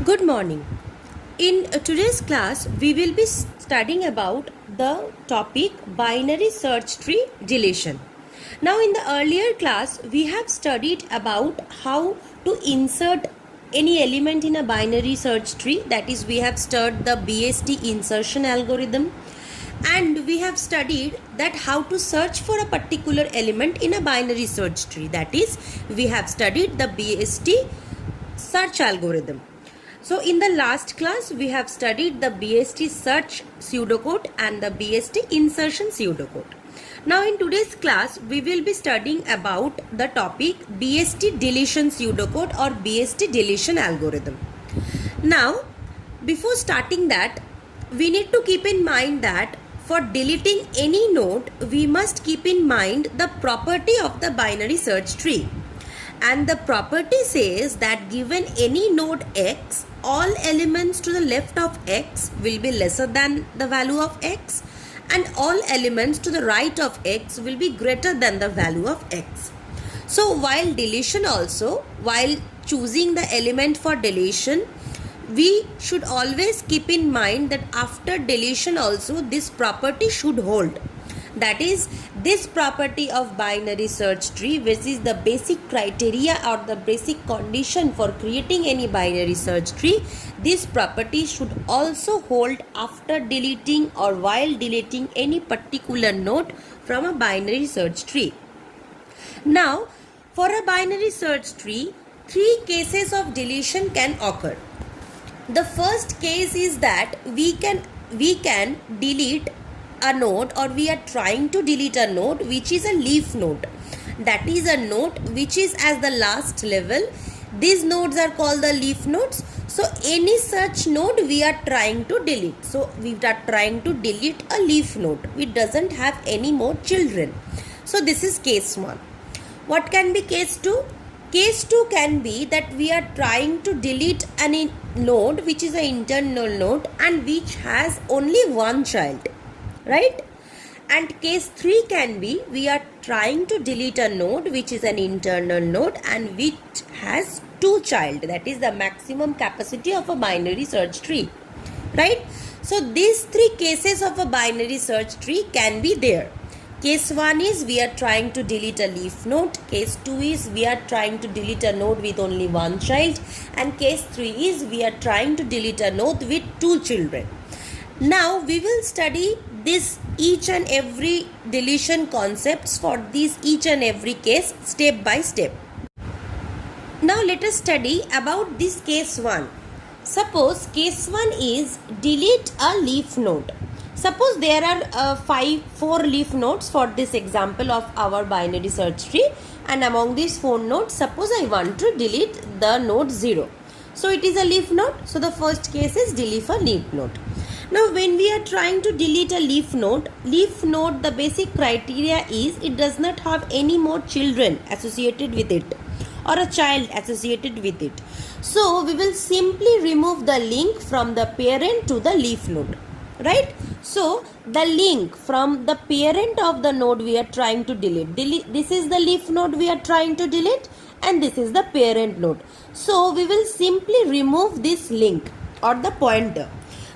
Good morning. In today's class, we will be studying about the topic binary search tree deletion. Now, in the earlier class, we have studied about how to insert any element in a binary search tree. That is, we have studied the BST insertion algorithm, and we have studied that how to search for a particular element in a binary search tree. That is, we have studied the BST search algorithm. So in the last class, we have studied the BST search pseudocode and the BST insertion pseudocode. Now in today's class, we will be studying about the topic BST deletion pseudocode or BST deletion algorithm. Now, before starting that, we need to keep in mind that for deleting any node, we must keep in mind the property of the binary search tree. And the property says that given any node x, all elements to the left of x will be lesser than the value of x, and all elements to the right of x will be greater than the value of x. So while deletion also, while choosing the element for deletion, we should always keep in mind that after deletion also this property should hold. That is, this property of binary search tree, which is the basic criteria or the basic condition for creating any binary search tree, this property should also hold after deleting or while deleting any particular node from a binary search tree. Now, for a binary search tree, three cases of deletion can occur. The first case is that we can delete a node, or we are trying to delete a node which is a leaf node. That is a node which is as the last level. These nodes are called the leaf nodes. So any such node we are trying to delete. So we are trying to delete a leaf node which doesn't have any more children. So this is case 1. What can be case 2? Case 2 can be that we are trying to delete a node which is an internal node and which has only one child. Right? And case 3 can be we are trying to delete a node which is an internal node and which has 2 child. That is the maximum capacity of a binary search tree. Right? So these 3 cases of a binary search tree can be there. Case 1 is we are trying to delete a leaf node. Case 2 is we are trying to delete a node with only one child. And case 3 is we are trying to delete a node with 2 children. Now we will study this each and every deletion concepts for this each and every case step by step. Now let us study about this case 1. Suppose case 1 is delete a leaf node. Suppose there are 4 leaf nodes for this example of our binary search tree, and among these 4 nodes, suppose I want to delete the node 0. So it is a leaf node. So the first case is delete a leaf node. Now when we are trying to delete a leaf node, the basic criteria is it does not have any more children associated with it or a child associated with it. So we will simply remove the link from the parent to the leaf node. Right? So the link from the parent of the node we are trying to delete. This is the leaf node we are trying to delete and this is the parent node. So we will simply remove this link or the pointer.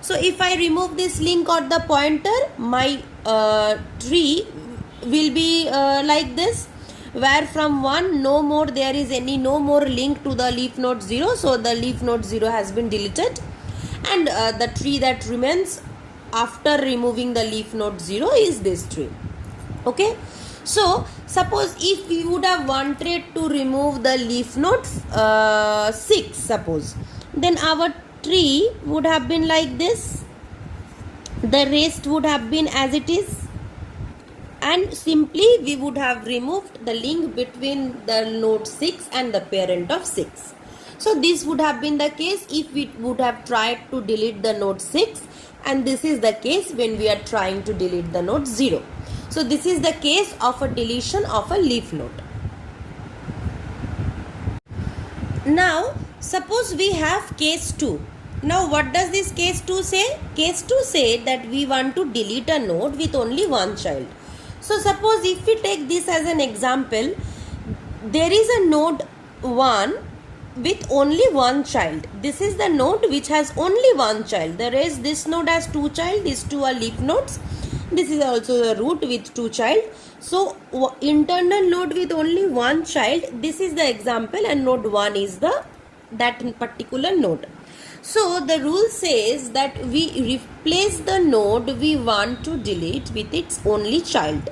So if I remove this link or the pointer, my tree will be like this, where from 1 no more there is no more link to the leaf node 0. So the leaf node 0 has been deleted, and the tree that remains after removing the leaf node 0 is this tree. Okay. So suppose if we would have wanted to remove the leaf node 6, suppose, then our tree would have been like this. The rest would have been as it is, and simply we would have removed the link between the node 6 and the parent of 6. So this would have been the case if we would have tried to delete the node 6, and this is the case when we are trying to delete the node 0. So this is the case of a deletion of a leaf node. Now suppose we have case 2. Now what does this case 2 say? Case 2 say that we want to delete a node with only one child. So suppose if we take this as an example, there is a node 1 with only one child. This is the node which has only one child. Whereas this node has two child. These two are leaf nodes. This is also the root with two child. So internal node with only one child. This is the example, and node 1 is that particular node. So the rule says that we replace the node we want to delete with its only child.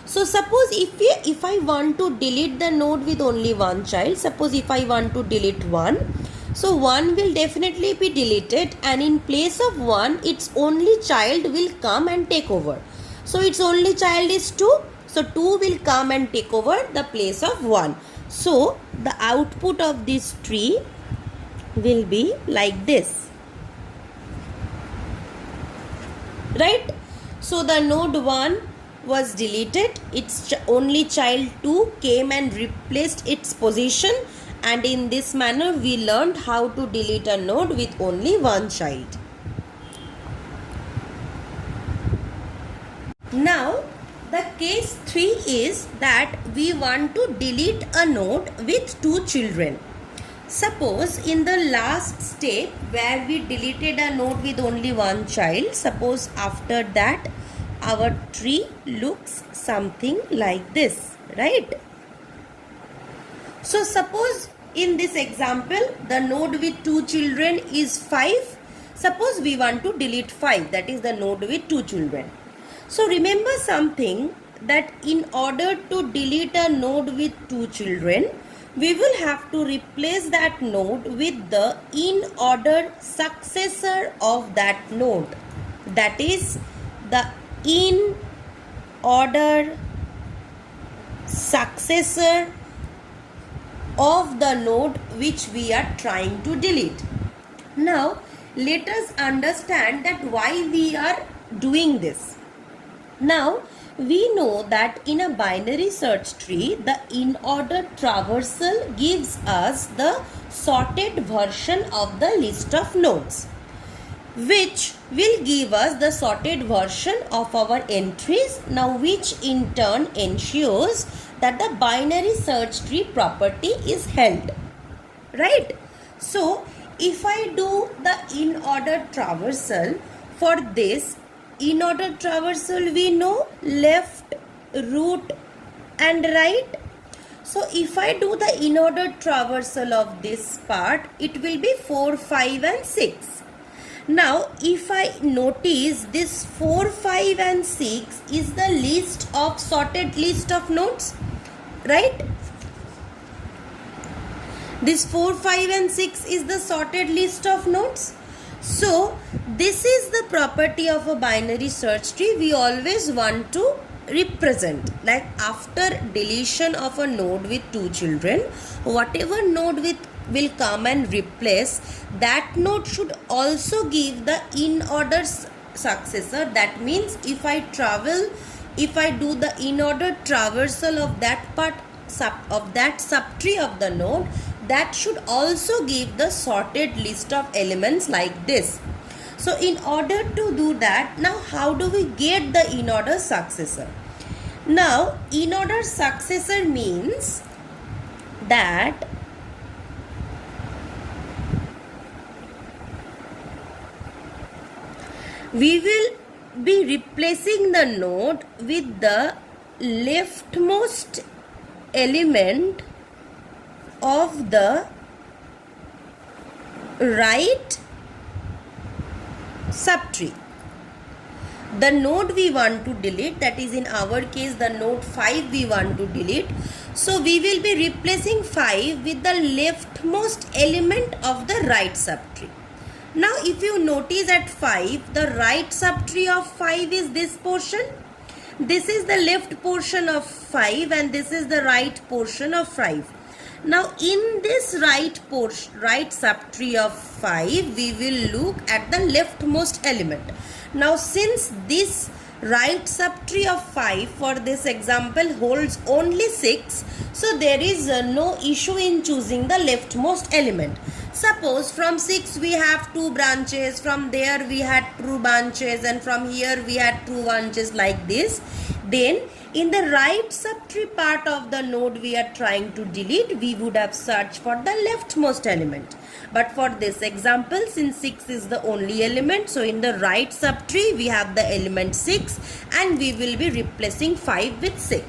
So suppose if I want to delete the node with only one child, suppose if I want to delete 1, so 1 will definitely be deleted, and in place of 1, its only child will come and take over. So its only child is 2, so 2 will come and take over the place of 1. So the output of this tree will be like this, right? So the node 1 was deleted, its only child 2 came and replaced its position, and in this manner we learned how to delete a node with only one child. Now the case 3 is that we want to delete a node with two children. Suppose in the last step where we deleted a node with only one child, suppose after that our tree looks something like this, right? So suppose in this example the node with two children is 5. Suppose we want to delete 5, that is the node with two children. So remember something, that in order to delete a node with two children, we will have to replace that node with the in-order successor of that node. That is the in-order successor of the node which we are trying to delete. Now let us understand that why we are doing this. Now we know that in a binary search tree, the in-order traversal gives us the sorted version of the list of nodes, which will give us the sorted version of our entries, now which in turn ensures that the binary search tree property is held, right? So if I do the in-order traversal, for this in-order traversal we know left, root and right. So if I do the in-order traversal of this part, it will be 4, 5 and 6. Now if I notice this 4, 5 and 6 is the list of sorted list of nodes, right? This 4, 5 and 6 is the sorted list of nodes. So this is the property of a binary search tree we always want to represent. Like after deletion of a node with two children, whatever node will come and replace, that node should also give the in-order successor. That means if I do the in-order traversal of that part of that subtree of the node, that should also give the sorted list of elements like this. So in order to do that, now how do we get the in-order successor? Now in-order successor means that we will be replacing the node with the leftmost element of the right subtree. The node we want to delete, that is in our case the node 5 we want to delete. So we will be replacing 5 with the leftmost element of the right subtree. Now if you notice at 5, the right subtree of 5 is this portion. This is the left portion of 5 and this is the right portion of 5. Now in this right subtree of 5, we will look at the leftmost element. Now since this right subtree of 5 for this example holds only 6, so there is no issue in choosing the leftmost element. Suppose from 6 we have 2 branches, from there we had 2 branches, and from here we had 2 branches like this. Then in the right subtree part of the node we are trying to delete, we would have searched for the leftmost element. But for this example, since 6 is the only element, so in the right subtree we have the element 6 and we will be replacing 5 with 6.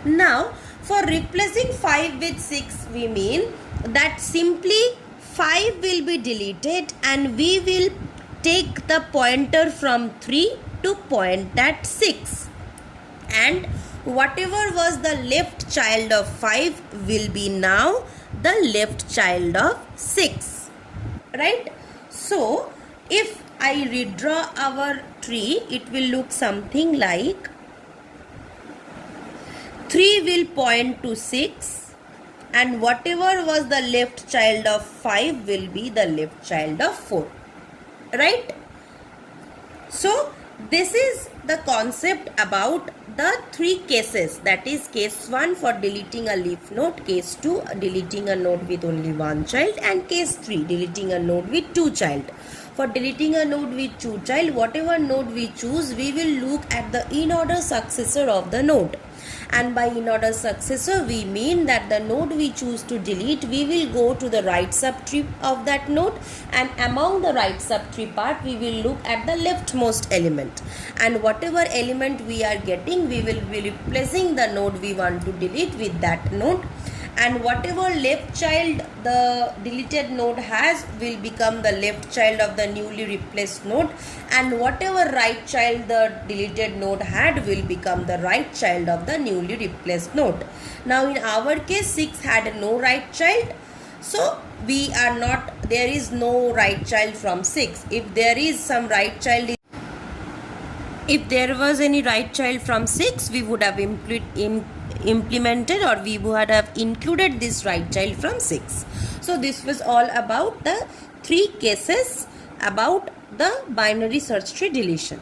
Now for replacing 5 with 6, we mean that simply 5 will be deleted and we will take the pointer from 3 to point at 6. And whatever was the left child of 5 will be now the left child of 6. Right? So, if I redraw our tree, it will look something like 3 will point to 6 and whatever was the left child of 5 will be the left child of 4. Right? So, this is the concept about the 3 cases, that is case 1 for deleting a leaf node, case 2 deleting a node with only 1 child, and case 3 deleting a node with 2 child. For deleting a node with 2 child, whatever node we choose, we will look at the in-order successor of the node. And by in-order successor, we mean that the node we choose to delete, we will go to the right subtree of that node, and among the right subtree part, we will look at the leftmost element. And whatever element we are getting, we will be replacing the node we want to delete with that node. And whatever left child the deleted node has will become the left child of the newly replaced node, and whatever right child the deleted node had will become the right child of the newly replaced node. Now in our case, 6 had no right child, so there is no right child from 6. If there is some right child, if there was any right child from 6, we would have implemented, or we would have included this right child from 6. So this was all about the 3 cases about the binary search tree deletion.